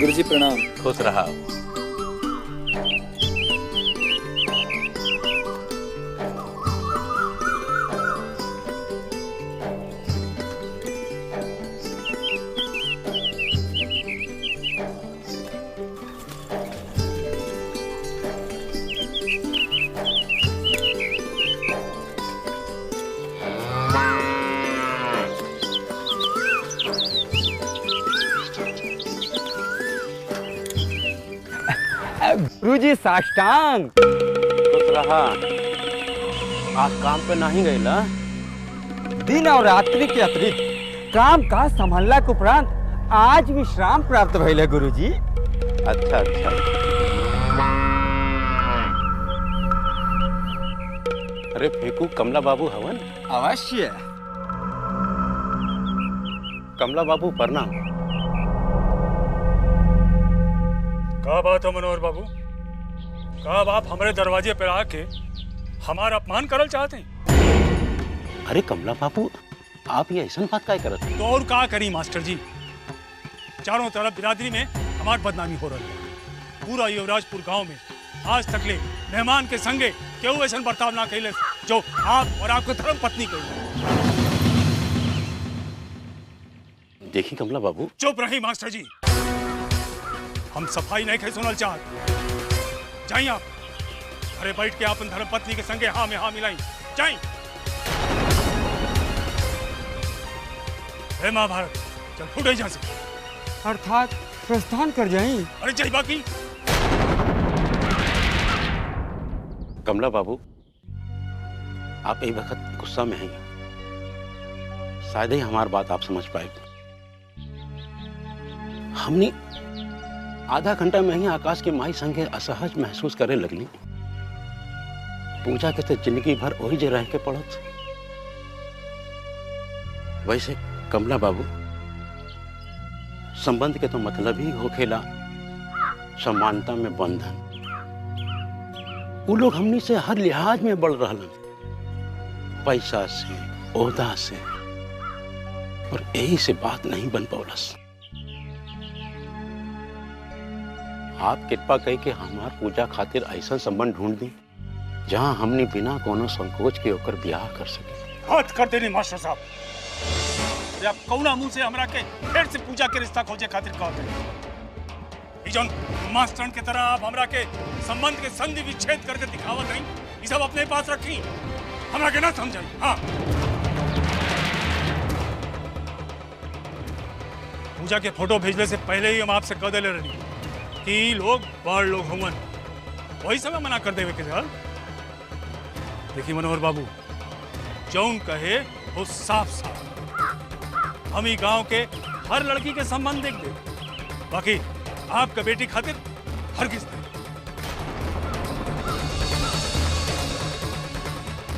गुरुजी प्रणाम। खुश रहा। गुरुजी साष्टांग। खुश रहा। आज काम पे नहीं गई ला? दिन और रात्रि के अतिरिक्त काम का संभालना के उपरांत आज विश्राम प्राप्त भइल है गुरुजी। अच्छा अच्छा। अरे फेंकू कमला बाबू हवन? अवश्य। कमला बाबू प्रणाम। का बात है मनोहर बाबू? कब आप हमारे दरवाजे पर आके हमारा अपमान करल चाहते हैं? अरे कमला बाबू, आप ये ऐसा बात क्या करत हैं? तो और का करी मास्टर जी? चारों तरफ बिरादरी में हमारी बदनामी हो रही है। पूरा युवराजपुर गांव में आज तक ले मेहमान के संगे क्यों ऐसा बर्ताव ना कैले जो आप और आपके धर्म पत्नी कैले। देखी कमला बाबू। चुप रही मास्टर जी। हम सफाई नहीं कह सुनल चाहत। जाइए आप घरे बैठ के अपन धर्म पत्नी के संगे हाँ में हाँ मिलाई। जाइए। हे महाभारत, चल फूटे यहाँ से। अर्थात प्रस्थान कर जाएं। अरे जय बाकी। कमला बाबू, आप एक वक्त गुस्सा में हैं। शायद ही हमारी बात आप समझ पाए। हमने आधा घंटा में ही आकाश के माई संगे असहज महसूस करे लगली। पूजा के तो जिंदगी भर वही जे रह के पड़त। वैसे कमला बाबू, संबंध के तो मतलब ही होखेला समानता में बंधन। वो लोग हमनी से हर लिहाज में बढ़ रहलन, पैसा से, ओहदा से, और यही से बात नहीं बन पौलस। आप कृपा कह के हमार पूजा खातिर ऐसा संबंध ढूंढ दी जहां हमने बिना कोनो संकोच के होकर ब्याह कर सके। हाथ कर देने मास्टर साहब। आप कौना मुंह से हमरा के फिर से पूजा के रिश्ता खोजे खातिर कहते हैं? ई जौन मास्टरन के तरह आप हमरा के संबंध के संधि विच्छेद करके दिखावत नहीं, ये सब अपने पास रखी, हमरा के ना समझाई। हाँ, पूजा के फोटो भेजने से पहले ही हम आपसे कह देले रही कि लोग बड़ लोग हुवन, वही समय मना कर देवे के जल। देखिए मनोहर बाबू, जौन कहे वो साफ साफ हम ही गांव के हर लड़की के संबंध देख दे, बाकी आपका बेटी खातिर हरगिज नहीं।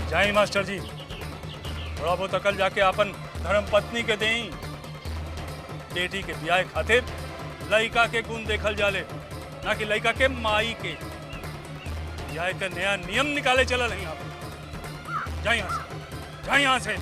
जाए मास्टर जी, थोड़ा बहुत अकल जाके अपन धर्म पत्नी के दें। बेटी के ब्याह खातिर लड़का के गुण देखल जाले, ना कि लड़का के माई के। ब्याह का नया नियम निकाले चलल है यहाँ पर। जाए यहाँ से, जाए यहाँ से।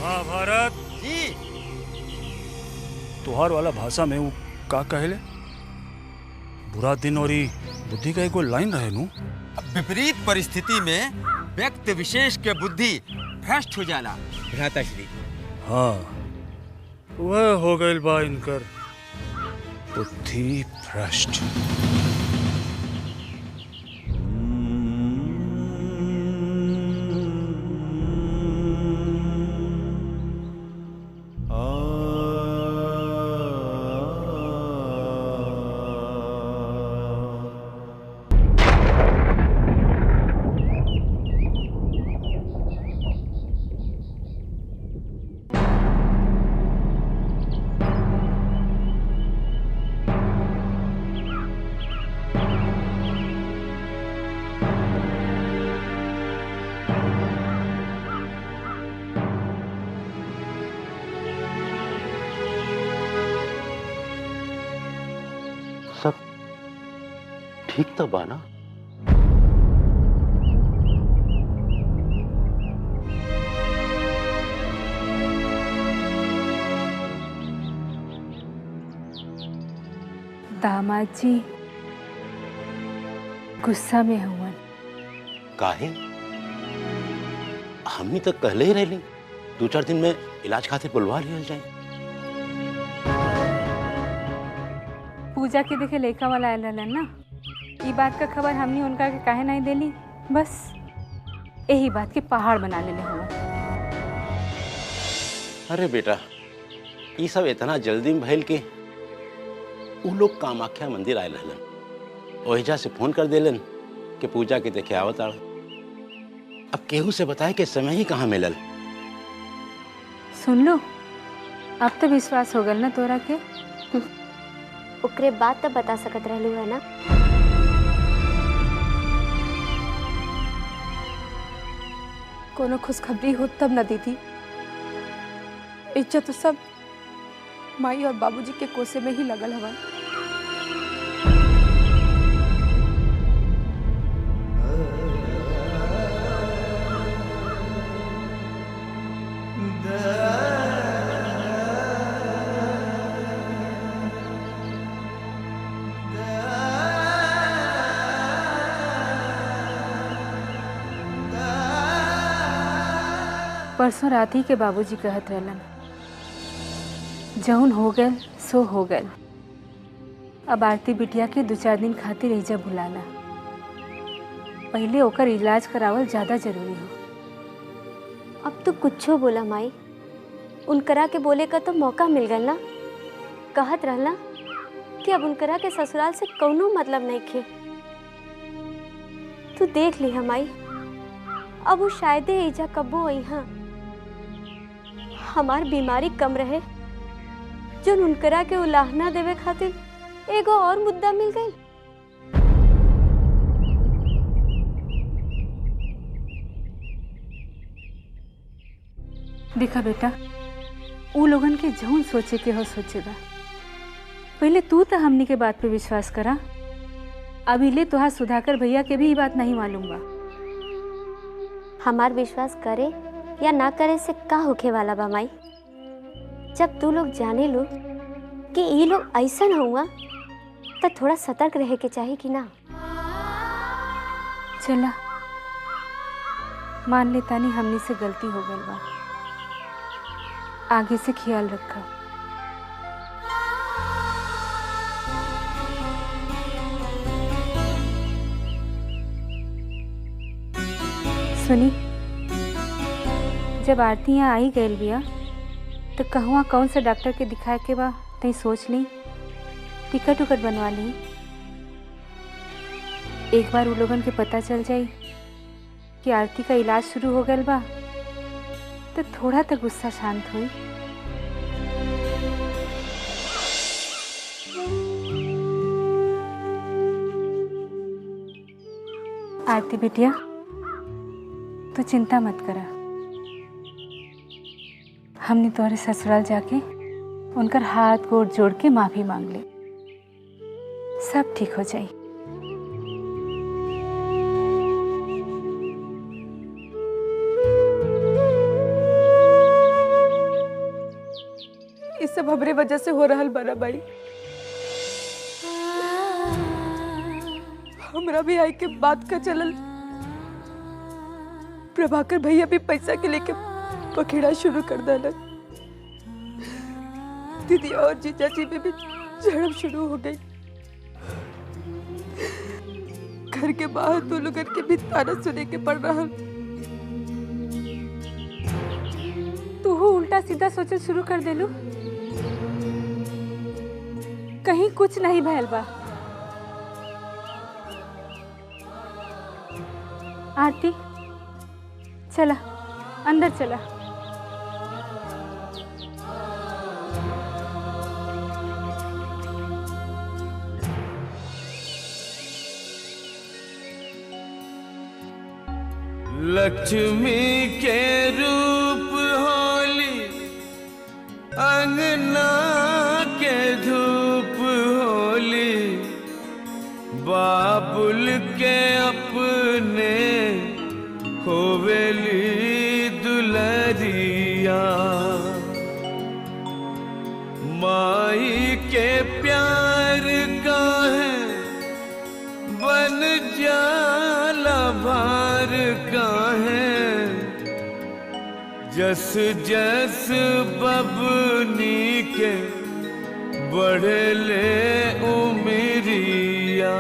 महाभारत जी। तुहार वाला भाषा में वो का कहले? बुरा दिन और बुद्धि का एगो लाइन रहे नु। विपरीत परिस्थिति में व्यक्ति विशेष के बुद्धि भ्रष्ट हो जाला भ्राताश्री। हाँ, वह हो गई बा इनकर बुद्धि भ्रष्ट। ठीक तो बा ना? दामाद जी गुस्सा में हुआ। काहे? हमनी तो कहले ही रहली 2-4 दिन में इलाज खातिर बुलवा लिया जाए। पूजा के देखे लड़का वाला आयल रहलन ना, ई बात का खबर हमनी उनका के काहे नहीं देली, बस यही बात के पहाड़ बना लेले हुआ। अरे बेटा, ये सब इतना जल्दी में भइल के उ लोग कामाख्या मंदिर आयल रहलन, ओहिजा से फोन कर देलन कि पूजा के देखे आवत आड़। अब केहू से बताए के समय ही कहाँ मिलल। सुन लो, अब तो विश्वास हो गल ना तोरा के? ओकरे बात तो बता सकत रहलू है ना। कोनो खुशखबरी हो तब न दीदी। इज्जत तो सब माई और बाबूजी के कोसे में ही लगल हवा। परसों रात ही के बाबूजी कहत रहलन, जौन हो गल सो हो गल। अब आरती बिटिया के 2-4 दिन खातिर एजा बुलाना, पहले ओकर इलाज करावल ज्यादा जरूरी हो। अब तो कुछो बोला माई, उनकरा के बोले का तो मौका मिल गल ना। कहत रहला कि अब उनकरा के ससुराल से कौनो मतलब नहीं खे। तू देख ली माई, अब वो शायद एजा कब्बो यहाँ हमार बीमारी कम रहे, जो उनकरा के उलाहना देवे खातिर एगो और मुद्दा मिल गई। देखा बेटा, उ लोगन के जौन सोचे के हो सोचेगा। पहले तू तो हमनी के बात पे विश्वास करा। अभी ले तुहार सुधाकर भैया के भी ये बात नहीं मालूम बा। हमार विश्वास करे या ना करे से का होखे वाला बा माई। जब तू लोग जाने लो कि ये लोग ऐसा न हुआ तो थोड़ा सतर्क रहे के चाहिए कि ना। चला मान ले तानी हमनी से गलती हो गई बा, आगे से ख्याल रखा। सुनी, जब आरती यहाँ आई गई बिया तो कहवा कौन सा डॉक्टर के दिखाए के बा तई सोच ली, टिकट उकट बनवा ली। एक बार उन लोगन के पता चल जाई कि आरती का इलाज शुरू हो गया बा तो थोड़ा तो गुस्सा शांत हुई। आरती बिटिया, तू चिंता मत करा, हमने तुम्हारे ससुराल जाके उनकर हाथ गोड़ जोड़ के माफी मांग ले, सब ठीक हो जाए। इस सब हमरे वजह से हो रहल बना बाई। हमरा भी आई के बात का चलल, प्रभाकर भैया भी पैसा के लेके पखेड़ा शुरू कर देला। दीदी और जीजा जी में भी झड़प शुरू हो गई। घर के बाहर तो लोगन के भी ताना सुने के पड़ रहा। तू उल्टा सीधा सोचल शुरू कर देलू, कहीं कुछ नहीं भैल बा। आरती चला अंदर चला। लक्ष्मी के रूप होली, अंगना के धूप होली, बाप अपने होवेली दुलरिया। माई के प्यार का है बन जाला भार का है। जस जस बबनी के बढ़ले उमरिया।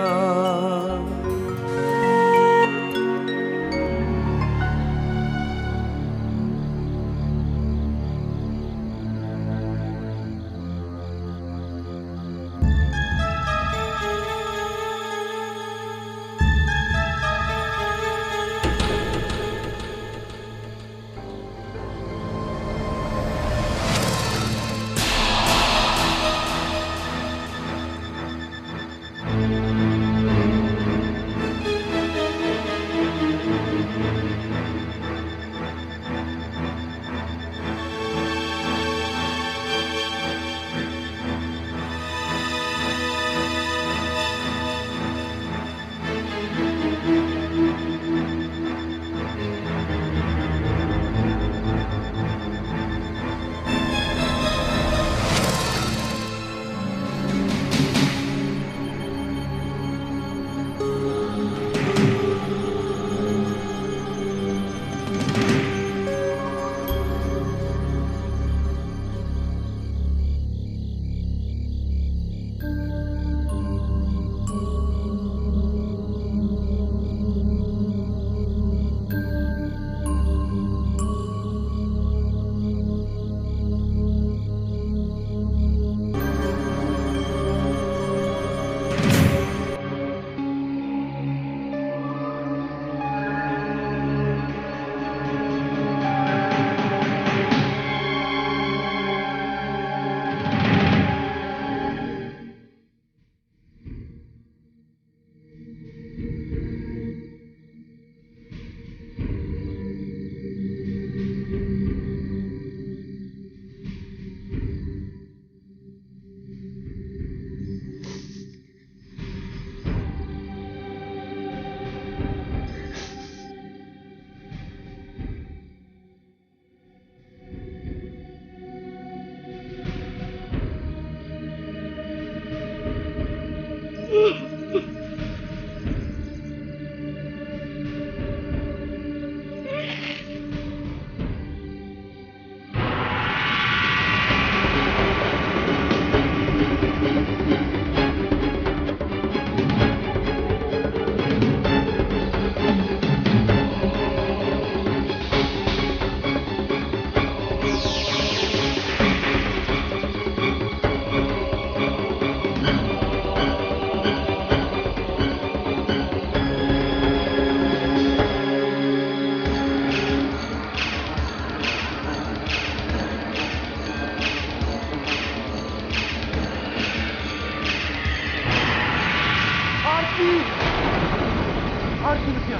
आरती बिटिया,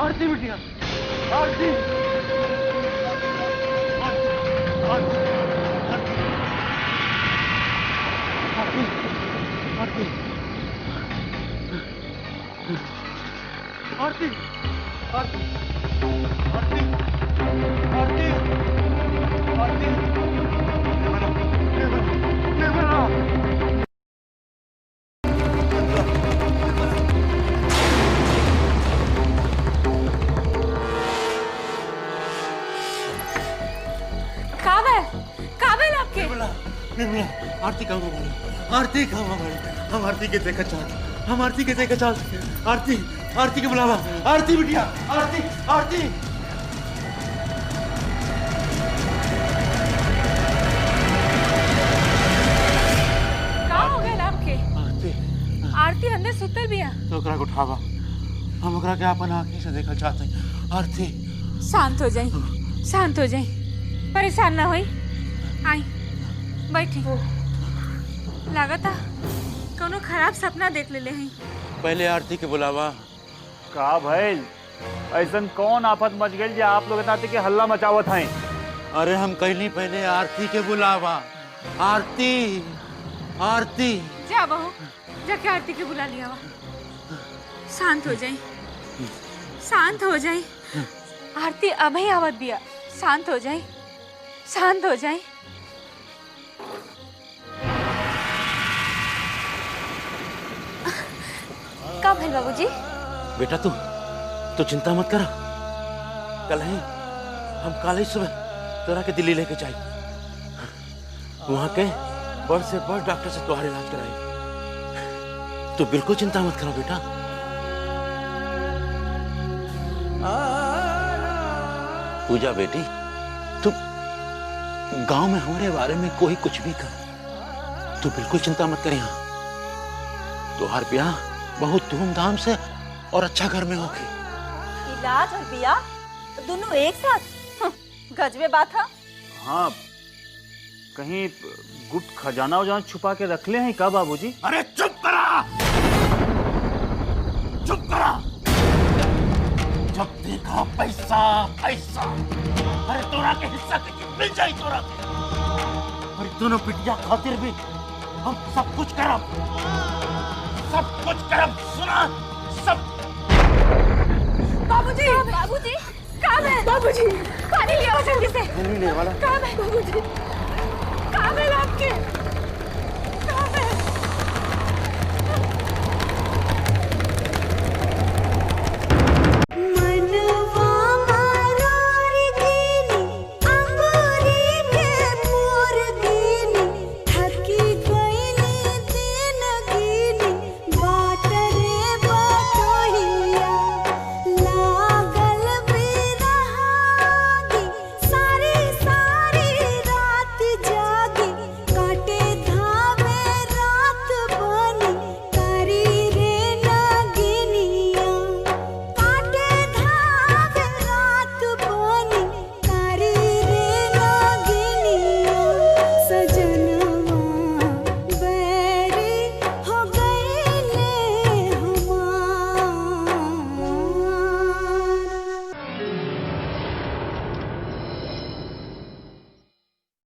आरती बिटिया, आरती, आरती, आरती, आरती, आरती, आरती, आरती, आरती, आरती, आरती, निर्मला, आरती कहाँ हमारी? आरती कहाँ हमारी? हम आरती के देखा चाहते, हम आरती के देखा चाहते। आरती, आरती के बुलावा, आरती बिटिया, आरती, आरती। कहाँ हो गए आपके? आरती, आरती अंदर सुतल बिया। तो ओकरा को उठावा, हम ओकरा के अपन आँखी से देखा चाहते हैं। आरती, शांत हो जाई, शांत हो जाई, परेशान ना होई। आई बैठी। लागता कोनो खराब सपना देख ले हैं। पहले आरती के बुलावा। का भइल? ऐसन कौन आफत मच गई जे आप लोग नाते के हल्ला मचावत हैं? अरे हम कहली पहले आरती के बुलावा। आरती, आरती। जा बहू, जाके आरती के बुला लिया वा। शांत हो जाई। शांत हो जाई। आरती अभी आवत बिया। शांत हो जाई, शांत हो जाई। का भइल बाबूजी? बेटा तू चिंता मत कर। कल ही हम काले सुबह तोरा के दिल्ली लेके जाए। वहां के बड़ से बड़ डॉक्टर से तुम्हारा इलाज कराए। तू बिल्कुल चिंता मत करो बेटा। पूजा बेटी, तू गांव में हमारे बारे में कोई कुछ भी कर, तू बिल्कुल चिंता मत करिए। तुम्हार ब्याह बहुत धूमधाम से और अच्छा घर में होगी। इलाज और ब्याह दोनों एक साथ? गजबे बात है। हाँ, कहीं गुप्त खजाना वजाना छुपा के रख ले हैं क्या बाबूजी? अरे चुप करा, चुप करा। जब देखा पैसा पैसा। अरे तोरा के हिस्सा के मिल जाए तोरा के। अरे दोनों पिटिया खातिर भी हम सब कुछ करब, सब कुछ करब। सुना सब। बाबूजी, बाबूजी, काम है। बाबूजी, पानी ले आओ जल्दी से। नहीं वाला। काम है बाबूजी, काम है आपके।